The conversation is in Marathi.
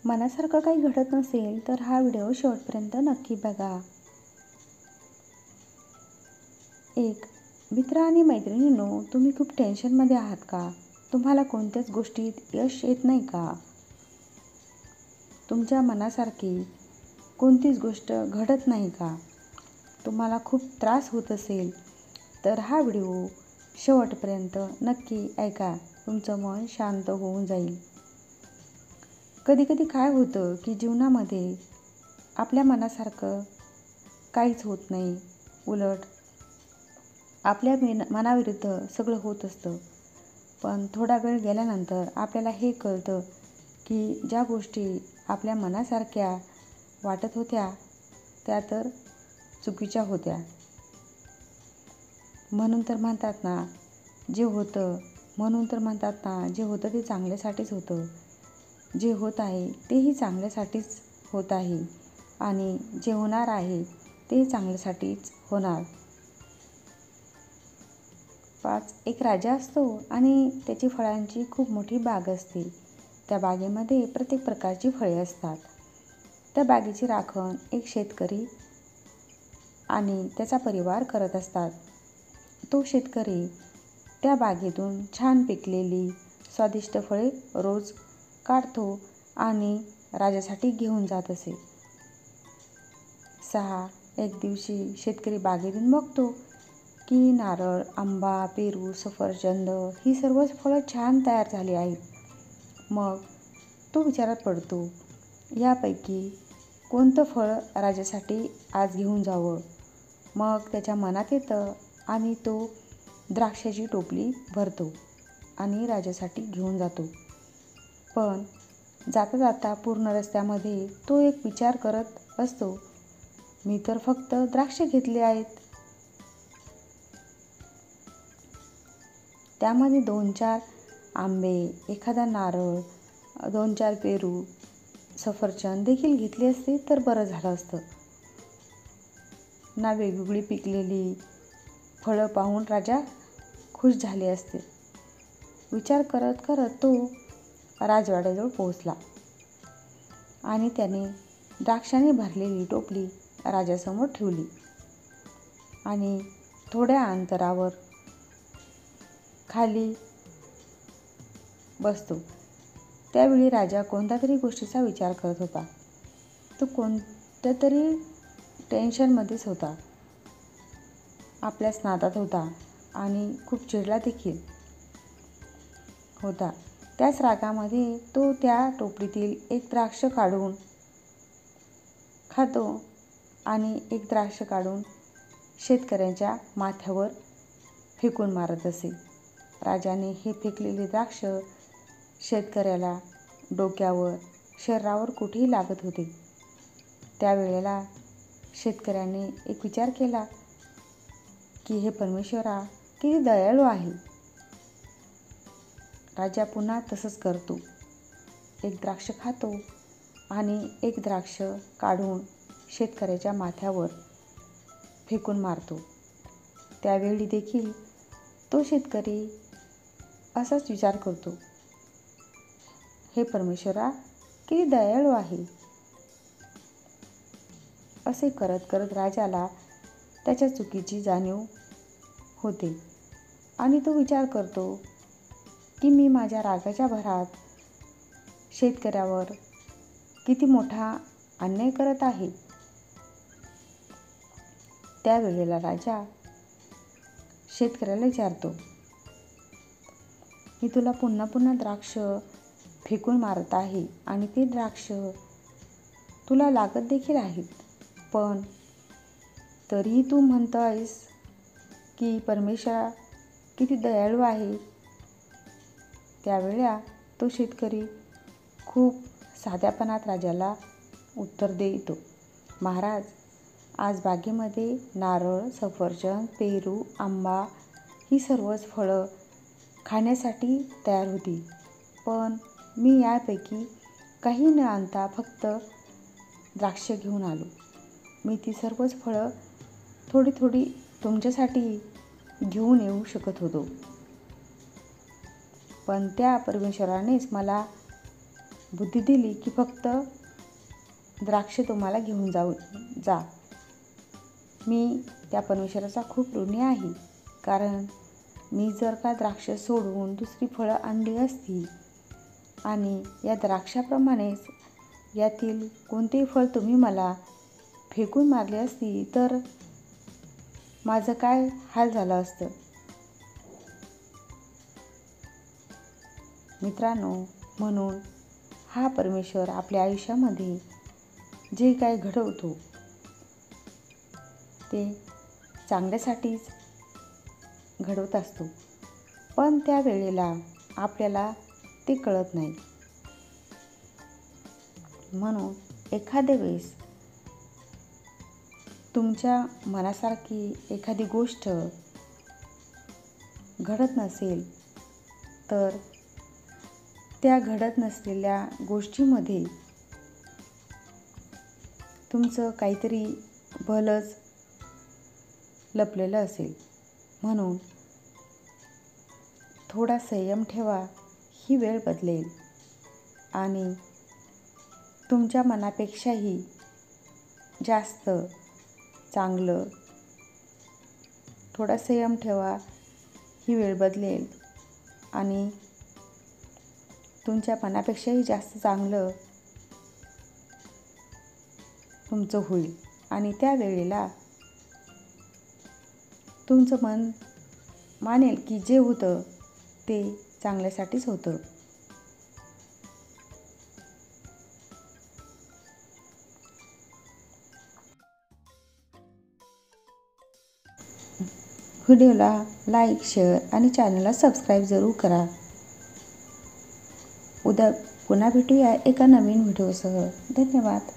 मनासारखं काही घडत नसेल तर हा व्हिडिओ शेवटपर्यंत नक्की बघा. 1. मित्र आणि मैत्रिणींनो, तुम्ही खूप टेन्शनमध्ये आहात का? तुम्हाला कोणत्याच गोष्टीत यश येत नाही का? तुमच्या मनासारखी कोणतीच गोष्ट घडत नाही का? तुम्हाला खूप त्रास होत असेल तर हा व्हिडिओ शेवटपर्यंत नक्की ऐका. तुमचं मन शांत होऊन जाईल. कधीकधी काय होतं की जीवनामध्ये आपल्या मनासारखं काहीच होत नाही. उलट आपल्या मनाविरुद्ध सगळं होत असतं. पण थोडा वेळ गेल्यानंतर आपल्याला हे कळतं की ज्या गोष्टी आपल्या मनासारख्या वाटत होत्या त्या तर चुकीच्या होत्या. म्हणून तर म्हणतात ना, जे होतं ते चांगल्यासाठीच होतं. जे होत आहे तेही चांगल्यासाठीच होत आहे आणि जे होणार आहे ते चांगल्यासाठीच होणार. 5. एक राजा असतो आणि त्याची फळांची खूप मोठी बाग असते. त्या बागेमध्ये प्रत्येक प्रकारची फळे असतात. त्या बागेची राखण एक शेतकरी आणि त्याचा परिवार करत असतात. तो शेतकरी त्या बागेतून छान पिकलेली स्वादिष्ट फळे रोज काढतो आणि राजासाठी घेऊन जात असे. 6. एक दिवशी शेतकरी बागेतून बघतो की नारळ, आंबा, पेरू, सफरचंद ही सर्वच फळं छान तयार झाली आहेत. मग तो विचारात पडतो, यापैकी कोणतं फळ राजासाठी आज घेऊन जावं. मग त्याच्या मनात येतं आणि तो द्राक्षाची टोपली भरतो आणि राजासाठी घेऊन जातो. पण जाता जाता पूर्ण रस्त्यामध्ये तो एक विचार करत असतो, मी तर फक्त द्राक्ष घेतले आहेत. त्यामध्ये 2-4 आंबे, एखादा नारळ, 2-4 पेरू, सफरचंद देखील घेतले असते तर बरं झालं असतं ना. वेगवेगळी पिकलेली फळं पाहून राजा खुश झाले असते. विचार करत करत तो राजवाड्याजवळ पोहोचला आणि त्याने द्राक्षाने भरलेली टोपली राजासमोर ठेवली आणि थोड्या अंतरावर खाली बसतो. त्यावेळी राजा कोणत्या तरी गोष्टीचा विचार करत होता. तो कोणत्या तरी टेन्शनमध्येच होता. आपल्याच नादात होता आणि खूप चिडला देखील होता. त्याच रागामध्ये तो त्या टोपलीतील एक द्राक्ष काढून खातो आणि एक द्राक्ष काढून शेतकऱ्यांच्या माथ्यावर फेकून मारत असे. राजाने हे फेकलेले द्राक्ष शेतकऱ्याला डोक्यावर, शरीरावर कुठेही लागत होते. त्यावेळेला शेतकऱ्याने एक विचार केला की हे परमेश्वरा किती दयाळू आहे. राजा पुन्हा तसंच करतो. एक द्राक्ष खातो आणि एक द्राक्ष काढून शेतकऱ्याच्या माथ्यावर फेकून मारतो. त्यावेळी देखील तो शेतकरी असाच विचार करतो, हे परमेश्वरा किती दयाळू आहे. असे करत करत राजाला त्याच्या चुकीची जाणीव होते आणि तो विचार करतो की मी माझ्या रागाच्या भरात शेतकऱ्यावर किती मोठा अन्याय करत आहे. त्यावेळेला राजा शेतकऱ्याला विचारतो, मी तुला पुन्हा पुन्हा द्राक्ष फेकून मारत आहे आणि ते द्राक्ष तुला लागत देखील आहेत, पण तरीही तू म्हणतोयस की परमेश्वरा किती दयाळू आहे. त्यावेळेला तो शेतकरी खूप साध्यापणात राजाला उत्तर देतो, महाराज, आज बागेमध्ये नारळ, सफरचंद, पेरू, आंबा ही सर्वच फळं खाण्यासाठी तयार होती. पण मी यापैकी काही न आणता फक्त द्राक्ष घेऊन आलो. मी ती सर्वच फळं थोडी थोडी तुमच्यासाठी घेऊन येऊ शकत होतो, पण त्या परमेश्वरानेच मला बुद्धी दिली की फक्त द्राक्ष तुम्हाला घेऊन जा. मी त्या परमेश्वराचा खूप ऋणी आहे, कारण मी जर का द्राक्ष सोडून दुसरी फळं आणली असती आणि या द्राक्षाप्रमाणेच यातील कोणतेही फळ तुम्ही मला फेकून मारली असती तर माझं काय हाल झालं असतं. मित्रांनो, म्हणून हा परमेश्वर आपल्या आयुष्यामध्ये जे काही घडवतो ते चांगल्यासाठीच घडवत असतो, पण त्या वेळेला आपल्याला ते कळत नाही. म्हणून एखाद्या वेळेस तुमच्या मनासारखी एखादी गोष्ट घडत नसेल तर त्या घडत नसलेल्या गोष्टीमध्ये तुमचं काहीतरी भलंच लपलेलं असेल. म्हणून थोडा संयम ठेवा, ही वेळ बदलेल आणि तुमच्या मनापेक्षाही जास्त चांगलं. थोडा संयम ठेवा, ही वेळ बदलेल आणि तुमच्या मनापेक्षाही जास्त चांगलं तुमचं होईल आणि त्या वेळेला तुमचं मन मानेल की जे होतं ते चांगल्यासाठीच होतं. व्हिडिओला लाईक, शेअर आणि चॅनलला सबस्क्राईब जरूर करा. उद्या पुन्हा भेटूया एका नवीन व्हिडिओसह. धन्यवाद.